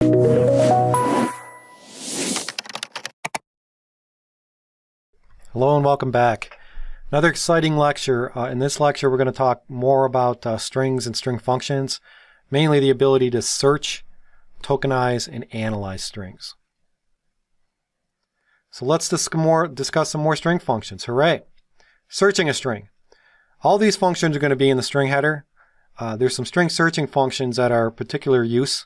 Hello and welcome back. Another exciting lecture. In this lecture we're going to talk more about strings and string functions, mainly the ability to search, tokenize, and analyze strings. So let's discuss some more string functions. Hooray! Searching a string. All these functions are going to be in the string header. There's some string searching functions that are particular use,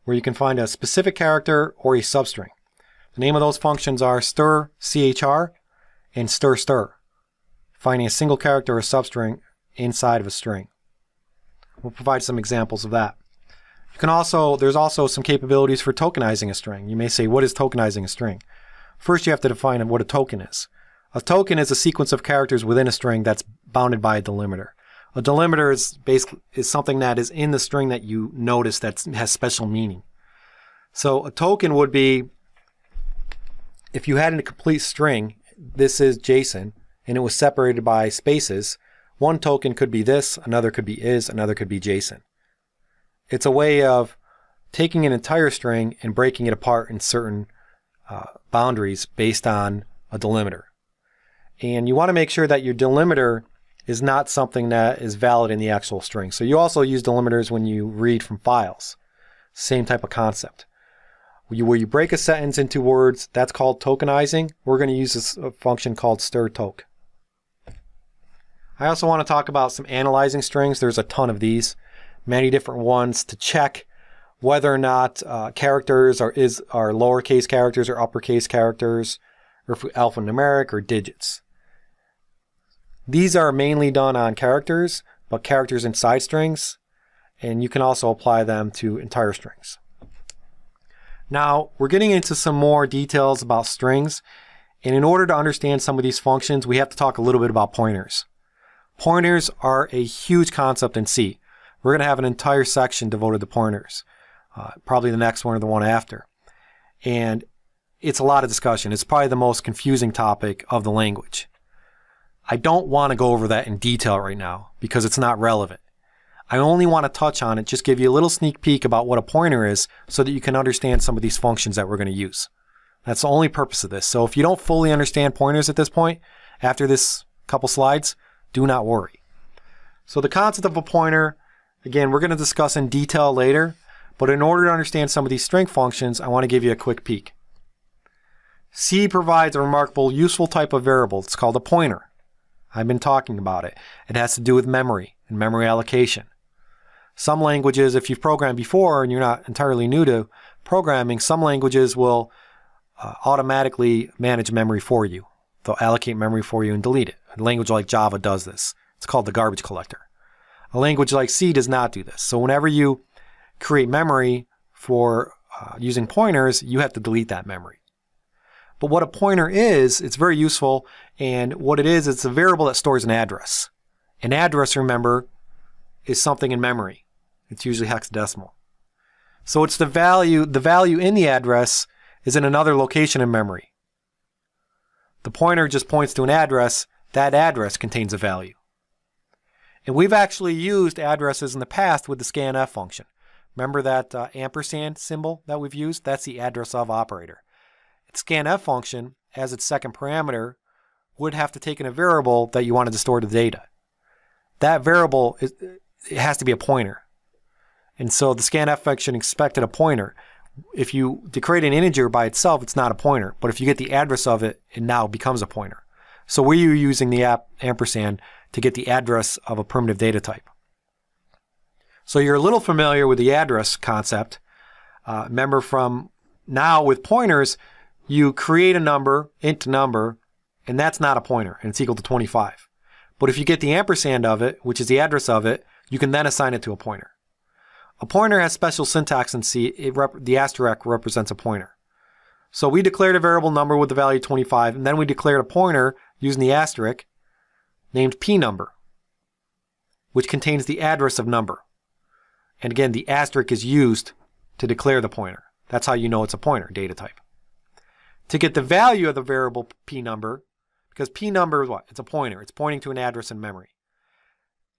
where you can find a specific character or a substring. The name of those functions are stir, CHR, and stir, finding a single character or substring inside of a string. We'll provide some examples of that. There's also some capabilities for tokenizing a string. You may say, what is tokenizing a string? First, you have to define what a token is. A token is a sequence of characters within a string that's bounded by a delimiter. A delimiter is something that is in the string that you notice that has special meaning. So a token would be, if you had a complete string, this is JSON, and it was separated by spaces, one token could be this, another could be is, another could be JSON. It's a way of taking an entire string and breaking it apart in certain boundaries based on a delimiter. And you want to make sure that your delimiter is not something that is valid in the actual string. So you also use delimiters when you read from files. Same type of concept. Where you break a sentence into words, that's called tokenizing. We're going to use this function called stir_token. I also want to talk about some analyzing strings. There's a ton of these, many different ones to check whether or not characters are lowercase characters or uppercase characters, or alphanumeric or digits. These are mainly done on characters, but characters inside strings, and you can also apply them to entire strings. Now, we're getting into some more details about strings, and in order to understand some of these functions, we have to talk a little bit about pointers. Pointers are a huge concept in C. We're going to have an entire section devoted to pointers, probably the next one or the one after. And it's a lot of discussion. It's probably the most confusing topic of the language. I don't want to go over that in detail right now because it's not relevant. I only want to touch on it, just give you a little sneak peek about what a pointer is so that you can understand some of these functions that we're going to use. That's the only purpose of this. So if you don't fully understand pointers at this point, after this couple slides, do not worry. So the concept of a pointer, again, we're going to discuss in detail later, but in order to understand some of these string functions, I want to give you a quick peek. C provides a remarkable, useful type of variable. It's called a pointer. I've been talking about it. It has to do with memory and memory allocation. Some languages, if you've programmed before and you're not entirely new to programming, some languages will automatically manage memory for you. They'll allocate memory for you and delete it. A language like Java does this. It's called the garbage collector. A language like C does not do this. So whenever you create memory for using pointers, you have to delete that memory. But what a pointer is, it's very useful, and what it is, it's a variable that stores an address. An address, remember, is something in memory. It's usually hexadecimal. So it's the value in the address is in another location in memory. The pointer just points to an address. That address contains a value. And we've actually used addresses in the past with the scanf function. Remember that ampersand symbol that we've used? That's the address of operator. The scanf function, as its second parameter, would have to take in a variable that you wanted to store the data. That variable it has to be a pointer. And so the scanf function expected a pointer. If you declare an integer by itself, it's not a pointer. But if you get the address of it, it now becomes a pointer. So we're using the ampersand to get the address of a primitive data type. So you're a little familiar with the address concept. Remember from now with pointers, you create a number, int number, and that's not a pointer, and it's equal to 25. But if you get the ampersand of it, which is the address of it, you can then assign it to a pointer. A pointer has special syntax in C. The asterisk represents a pointer. So we declared a variable number with the value 25, and then we declared a pointer using the asterisk named p number, which contains the address of number. And again, the asterisk is used to declare the pointer. That's how you know it's a pointer data type. To get the value of the variable p number, because p number is what? It's a pointer. It's pointing to an address in memory.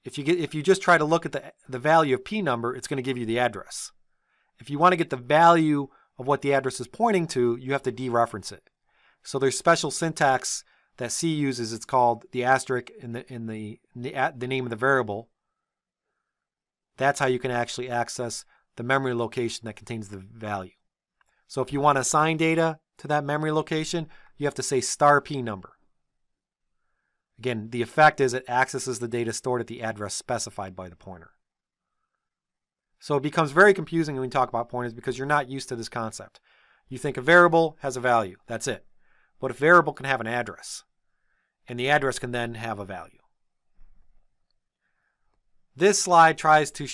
If you just try to look at the value of p number, it's going to give you the address. If you want to get the value of what the address is pointing to, you have to dereference it. So there's special syntax that C uses. It's called the asterisk in the name of the variable. That's how you can actually access the memory location that contains the value. So if you want to assign data to that memory location, you have to say *p number. Again, the effect is it accesses the data stored at the address specified by the pointer. So it becomes very confusing when we talk about pointers because you're not used to this concept. You think a variable has a value, that's it. But a variable can have an address, and the address can then have a value. This slide tries to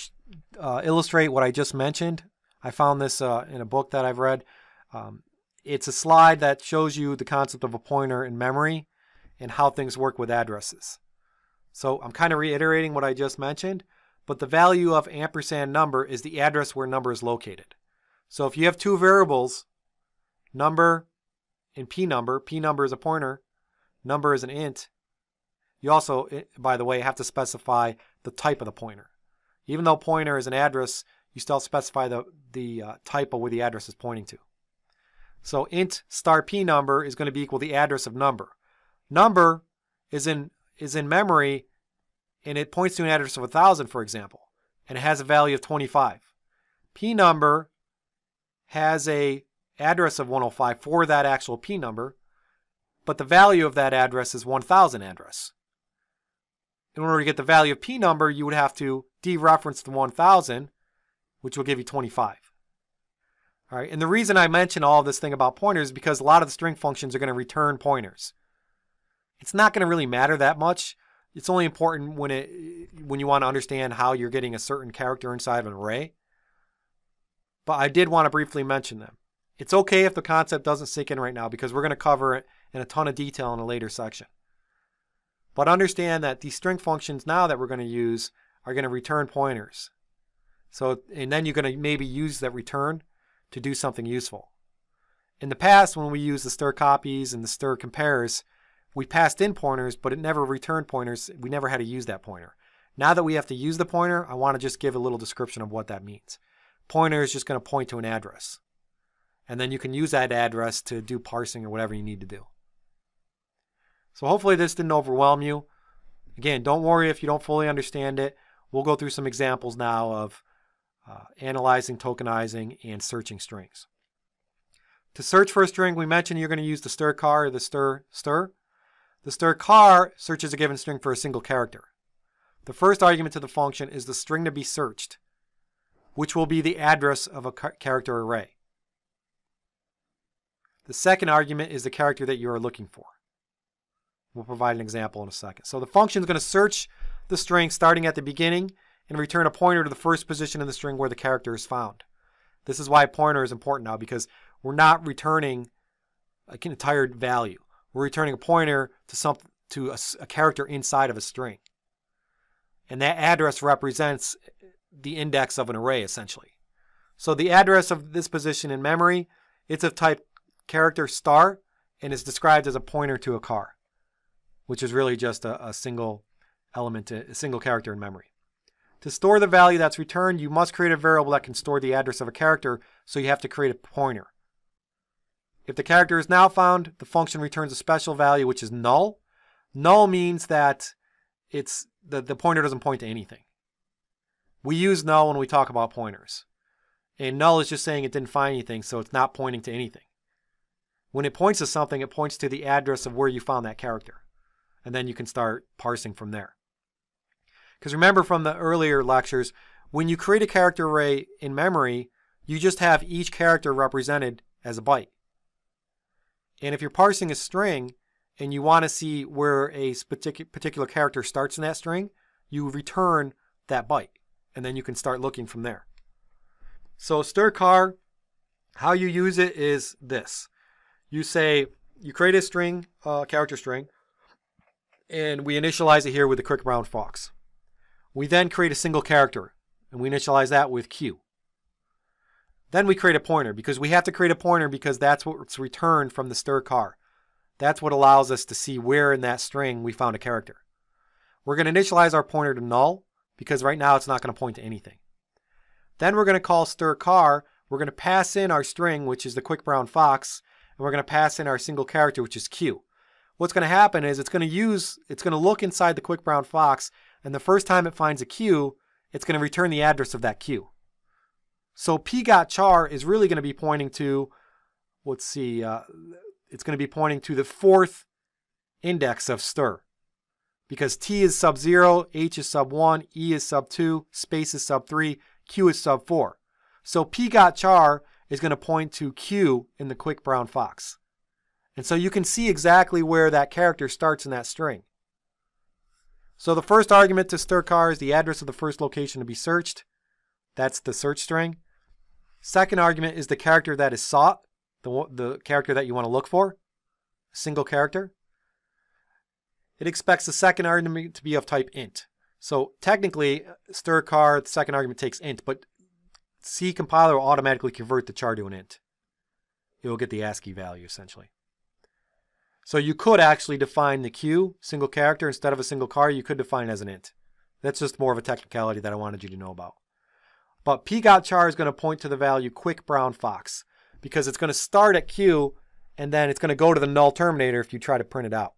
illustrate what I just mentioned. I found this in a book that I've read. It's a slide that shows you the concept of a pointer in memory and how things work with addresses. So I'm kind of reiterating what I just mentioned, but the value of ampersand number is the address where number is located. So if you have two variables, number and p number is a pointer, number is an int, you also, by the way, have to specify the type of the pointer. Even though pointer is an address, you still specify the type of where the address is pointing to. So int *p number is going to be equal to the address of number. Number is in memory, and it points to an address of 1000, for example, and it has a value of 25. P number has a address of 105 for that actual P number, but the value of that address is 1000 address. In order to get the value of P number, you would have to dereference the 1000, which will give you 25. All right, and the reason I mention all this thing about pointers is because a lot of the string functions are going to return pointers. It's not going to really matter that much. It's only important when you want to understand how you're getting a certain character inside of an array. But I did want to briefly mention them. It's okay if the concept doesn't sink in right now because we're going to cover it in a ton of detail in a later section. But understand that these string functions now that we're going to use are going to return pointers. So, and then you're going to maybe use that return to do something useful. In the past, when we used the stir copies and the stir compares, we passed in pointers, but it never returned pointers. We never had to use that pointer. Now that we have to use the pointer, I want to just give a little description of what that means. Pointer is just going to point to an address. And then you can use that address to do parsing or whatever you need to do. So hopefully this didn't overwhelm you. Again, don't worry if you don't fully understand it. We'll go through some examples now of analyzing, tokenizing, and searching strings. To search for a string, we mentioned you're going to use the stir car or the stir. The stir car searches a given string for a single character. The first argument to the function is the string to be searched, which will be the address of a character array. The second argument is the character that you are looking for. We'll provide an example in a second. So the function is going to search the string starting at the beginning and return a pointer to the first position in the string where the character is found. This is why pointer is important now, because we're not returning an entire value. We're returning a pointer to a character inside of a string. And that address represents the index of an array, essentially. So the address of this position in memory, it's of type character star, and is described as a pointer to a car, which is really just a single element, a single character in memory. To store the value that's returned, you must create a variable that can store the address of a character, so you have to create a pointer. If the character is now found, the function returns a special value, which is null. Null means that the pointer doesn't point to anything. We use null when we talk about pointers. And null is just saying it didn't find anything, so it's not pointing to anything. When it points to something, it points to the address of where you found that character. And then you can start parsing from there. Because remember from the earlier lectures, when you create a character array in memory, you just have each character represented as a byte. And if you're parsing a string and you want to see where a particular character starts in that string, you return that byte. And then you can start looking from there. So stir car, how you use it is this. You say, you create a string, character string, and we initialize it here with the quick brown fox. We then create a single character, and we initialize that with Q. Then we create a pointer, because we have to create a pointer because that's what's returned from the stir car. That's what allows us to see where in that string we found a character. We're going to initialize our pointer to null, because right now it's not going to point to anything. Then we're going to call stir car, we're going to pass in our string, which is the quick brown fox, and we're going to pass in our single character, which is Q. What's going to happen is it's going to look inside the quick brown fox, and the first time it finds a Q, it's going to return the address of that Q. So p.char is really going to be pointing to, let's see, it's going to be pointing to the 4th index of stir. Because T is sub 0, H is sub 1, E is sub 2, space is sub 3, Q is sub 4. So p.char is going to point to Q in the quick brown fox. And so you can see exactly where that character starts in that string. So the first argument to stir car is the address of the first location to be searched. That's the search string. Second argument is the character that is sought, the character that you want to look for, a single character. It expects the second argument to be of type int. So technically, stir car, the second argument takes int, but C compiler will automatically convert the char to an int. It will get the ASCII value essentially. So you could actually define the Q, single character, instead of a single car, you could define it as an int. That's just more of a technicality that I wanted you to know about. But p.char is going to point to the value quick brown fox because it's going to start at Q and then it's going to go to the null terminator if you try to print it out.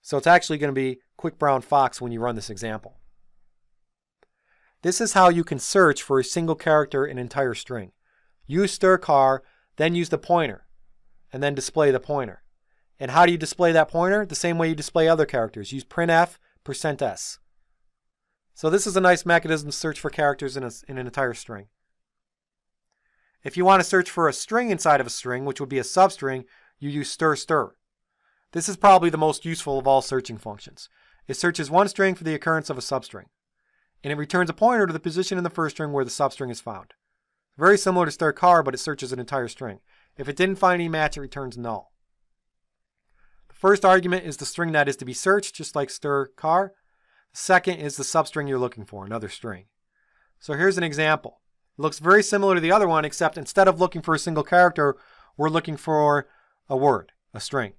So it's actually going to be quick brown fox when you run this example. This is how you can search for a single character in an entire string. Use stir car, then use the pointer, and then display the pointer. And how do you display that pointer? The same way you display other characters. Use printf %s. So this is a nice mechanism to search for characters in an entire string. If you want to search for a string inside of a string, which would be a substring, you use stir. This is probably the most useful of all searching functions. It searches one string for the occurrence of a substring. And it returns a pointer to the position in the first string where the substring is found. Very similar to stir car, but it searches an entire string. If it didn't find any match, it returns null. The first argument is the string that is to be searched, just like stir car. The second is the substring you're looking for, another string. So here's an example. It looks very similar to the other one, except instead of looking for a single character, we're looking for a word, a string.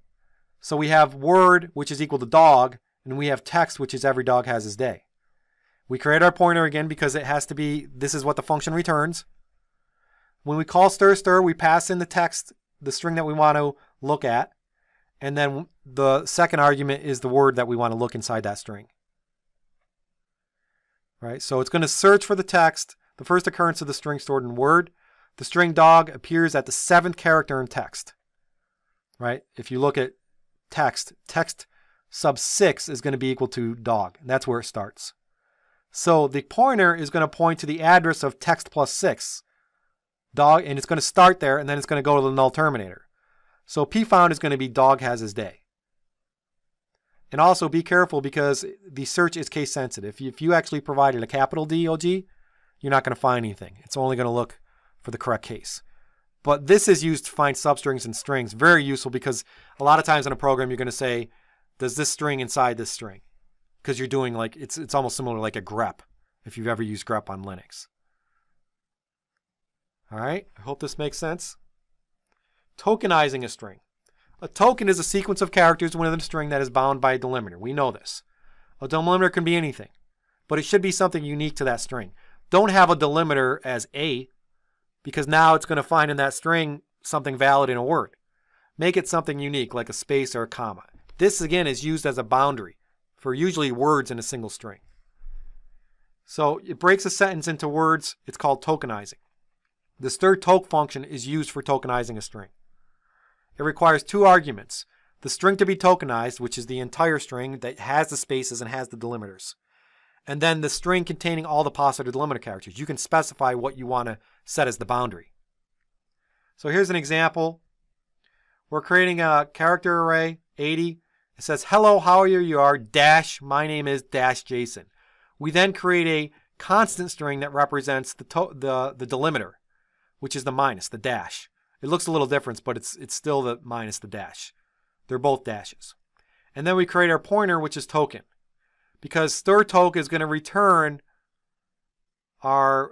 So we have word, which is equal to dog, and we have text, which is every dog has his day. We create our pointer again because it has to be, this is what the function returns. When we call stir, we pass in the text, the string that we want to look at, and then the second argument is the word that we want to look inside that string. Right? So it's going to search for the text, the first occurrence of the string stored in word. The string dog appears at the 7th character in text. Right? If you look at text sub 6 is going to be equal to dog, and that's where it starts. So the pointer is going to point to the address of text plus 6, dog, and it's going to start there, and then it's going to go to the null terminator. So pfound is going to be dog has his day. And also be careful because the search is case sensitive. If you actually provided a capital DOG, you're not going to find anything. It's only going to look for the correct case. But this is used to find substrings and strings. Very useful because a lot of times in a program you're going to say, does this string inside this string? Because you're doing like, it's almost similar to like a grep, if you've ever used grep on Linux. All right, I hope this makes sense. Tokenizing a string. A token is a sequence of characters within a string that is bound by a delimiter. We know this. A delimiter can be anything, but it should be something unique to that string. Don't have a delimiter as A, because now it's going to find in that string something valid in a word. Make it something unique, like a space or a comma. This, again, is used as a boundary for usually words in a single string. So it breaks a sentence into words. It's called tokenizing. The stir_toke function is used for tokenizing a string. It requires 2 arguments. The string to be tokenized, which is the entire string that has the spaces and has the delimiters. And then the string containing all the positive delimiter characters. You can specify what you want to set as the boundary. So here's an example. We're creating a character array, 80. It says, hello, how are you? You are dash, my name is dash Jason. We then create a constant string that represents the delimiter, which is the minus, the dash. It looks a little different, but it's still the minus the dash. They're both dashes. And then we create our pointer, which is token. Because stir_toke is going to return our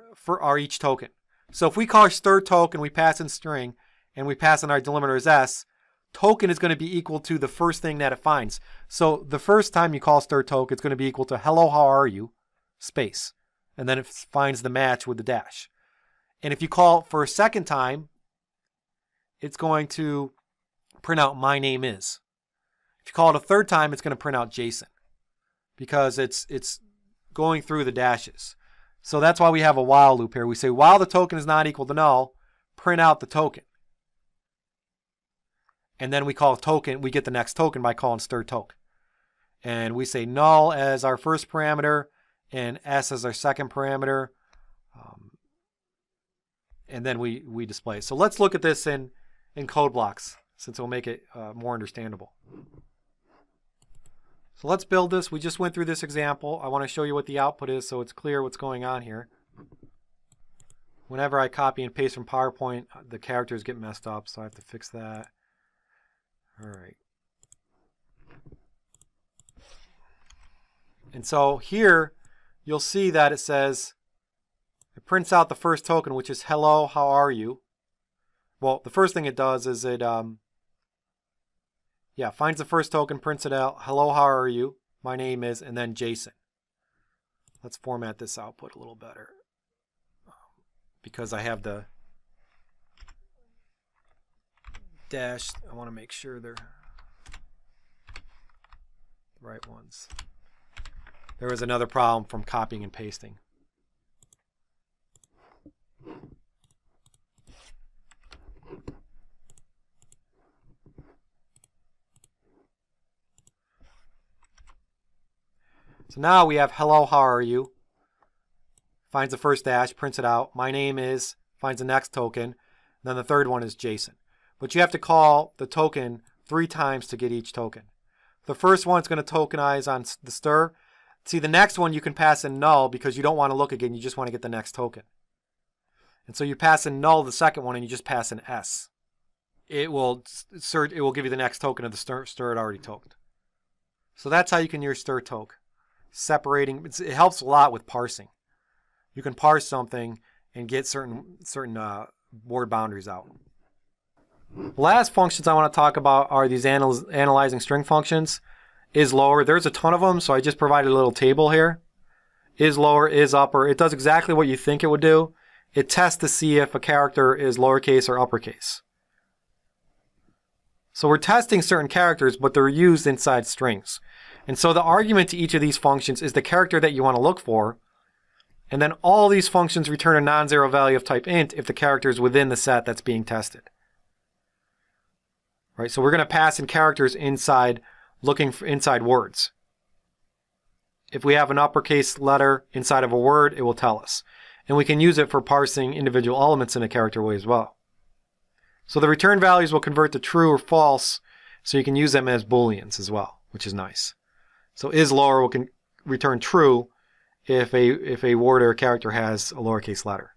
each token. So if we call stir_toke and we pass in string, and we pass in our delimiter as s, token is going to be equal to the first thing that it finds. So the first time you call stir_toke, it's going to be equal to hello, how are you, space. And then it finds the match with the dash. And if you call it for a second time, it's going to print out my name is. If you call it a third time, it's going to print out Jason because it's going through the dashes. So that's why we have a while loop here. We say while the token is not equal to null, print out the token. And then we call token, we get the next token by calling stir token. And we say null as our first parameter and s as our second parameter. And then we display. So let's look at this in code blocks since it'll make it more understandable. So let's build this. We just went through this example. I want to show you what the output is so it's clear what's going on here. Whenever I copy and paste from PowerPoint, the characters get messed up, so I have to fix that. All right. And so here you'll see that it says, it prints out the first token, which is hello, how are you? Well, the first thing it does is it finds the first token, prints it out, hello, how are you? My name is, and then Jason. Let's format this output a little better because I have the dash. I want to make sure they're the right ones. There was another problem from copying and pasting. So now we have hello, how are you? Finds the first dash, prints it out. My name is, finds the next token. Then the third one is Jason. But you have to call the token 3 times to get each token. The first one's going to tokenize on the stir. See, the next one you can pass in null because you don't want to look again. You just want to get the next token. And so you pass in null the second one and you just pass in S. It will give you the next token of the stir it already toked. So that's how you can use stir toke. Separating, it helps a lot with parsing. You can parse something and get certain word boundaries out. The last functions I want to talk about are these analyzing string functions. Is lower, there's a ton of them, so I just provided a little table here. Is lower, is upper, it does exactly what you think it would do. It tests to see if a character is lowercase or uppercase. So we're testing certain characters, but they're used inside strings. And so the argument to each of these functions is the character that you want to look for. And then all these functions return a non-zero value of type int if the character is within the set that's being tested. Right, so we're going to pass in characters inside, looking for inside words. If we have an uppercase letter inside of a word, it will tell us. And we can use it for parsing individual elements in a character way as well. So the return values will convert to true or false, so you can use them as booleans as well, which is nice. So is lower will return true if a word or a character has a lowercase letter.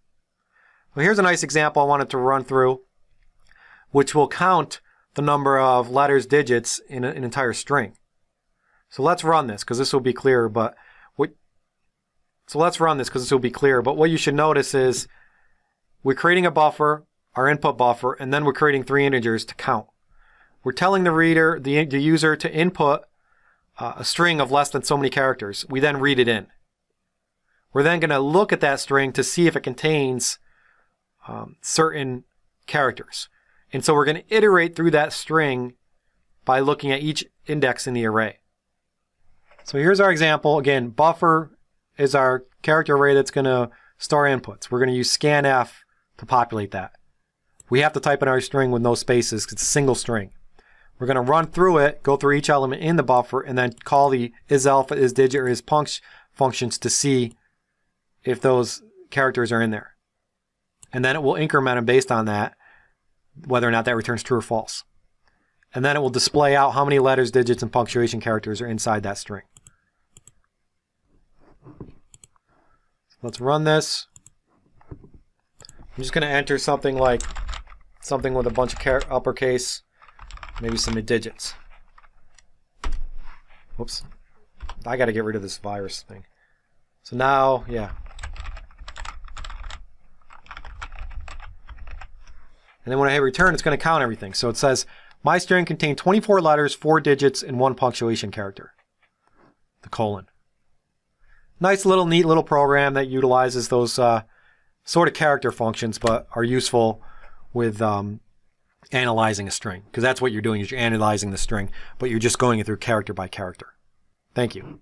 Well, here's a nice example I wanted to run through, which will count the number of letters, digits in an entire string. So let's run this because this will be clearer. But what you should notice is we're creating a buffer, our input buffer, and then we're creating 3 integers to count. We're telling the reader, the user, to input a string of less than so many characters. We then read it in. We're then going to look at that string to see if it contains certain characters. And so we're going to iterate through that string by looking at each index in the array. So here's our example. Again, buffer is our character array that's going to store inputs. We're going to use scanf to populate that. We have to type in our string with no spaces because it's a single string. We're going to run through it, go through each element in the buffer, and then call the isAlpha, isDigit, or isPunct functions to see if those characters are in there. And then it will increment them based on that, whether or not that returns true or false. And then it will display out how many letters, digits, and punctuation characters are inside that string. Let's run this. I'm just going to enter something with a bunch of uppercase, maybe some digits. Whoops. I got to get rid of this virus thing. So now, yeah. And then when I hit return, it's going to count everything. So it says, my string contained 24 letters, 4 digits, and 1 punctuation character. The colon. Nice little, neat little program that utilizes those sort of character functions, but are useful with analyzing a string, because that's what you're doing, is you're analyzing the string, but you're just going through character by character. Thank you.